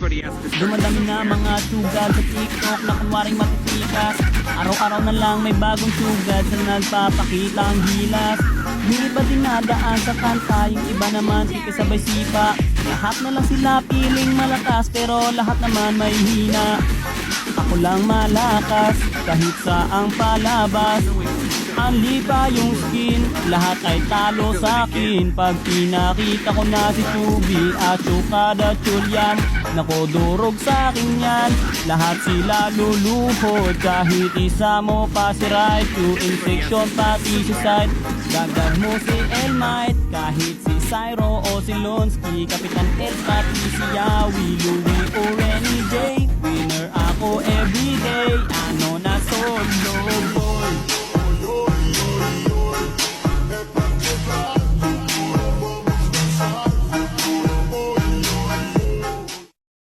Dumadami na mga sugad sa TikTok na kunwaring matitikas. Araw-araw na lang may bagong sugad na nagpapakita ang gilas. Yung iba din nadaan sa kanta, yung iba naman sabay sipa. Lahat na lang sila piling malakas pero lahat naman may hina. Ako lang malakas kahit saang palabas. Anli pa yung skin, lahat ay talo sa akin. Pag pinakita ko na si Tubi at Chukada Chulian, nako durog sa akin yan. Lahat sila luluhod, kahit isa mo pa si right. Yung section pati si side, dagdag mo si Elmite, kahit si Cyro o si Lonsky, Kapitan El pati si Yawi, Louie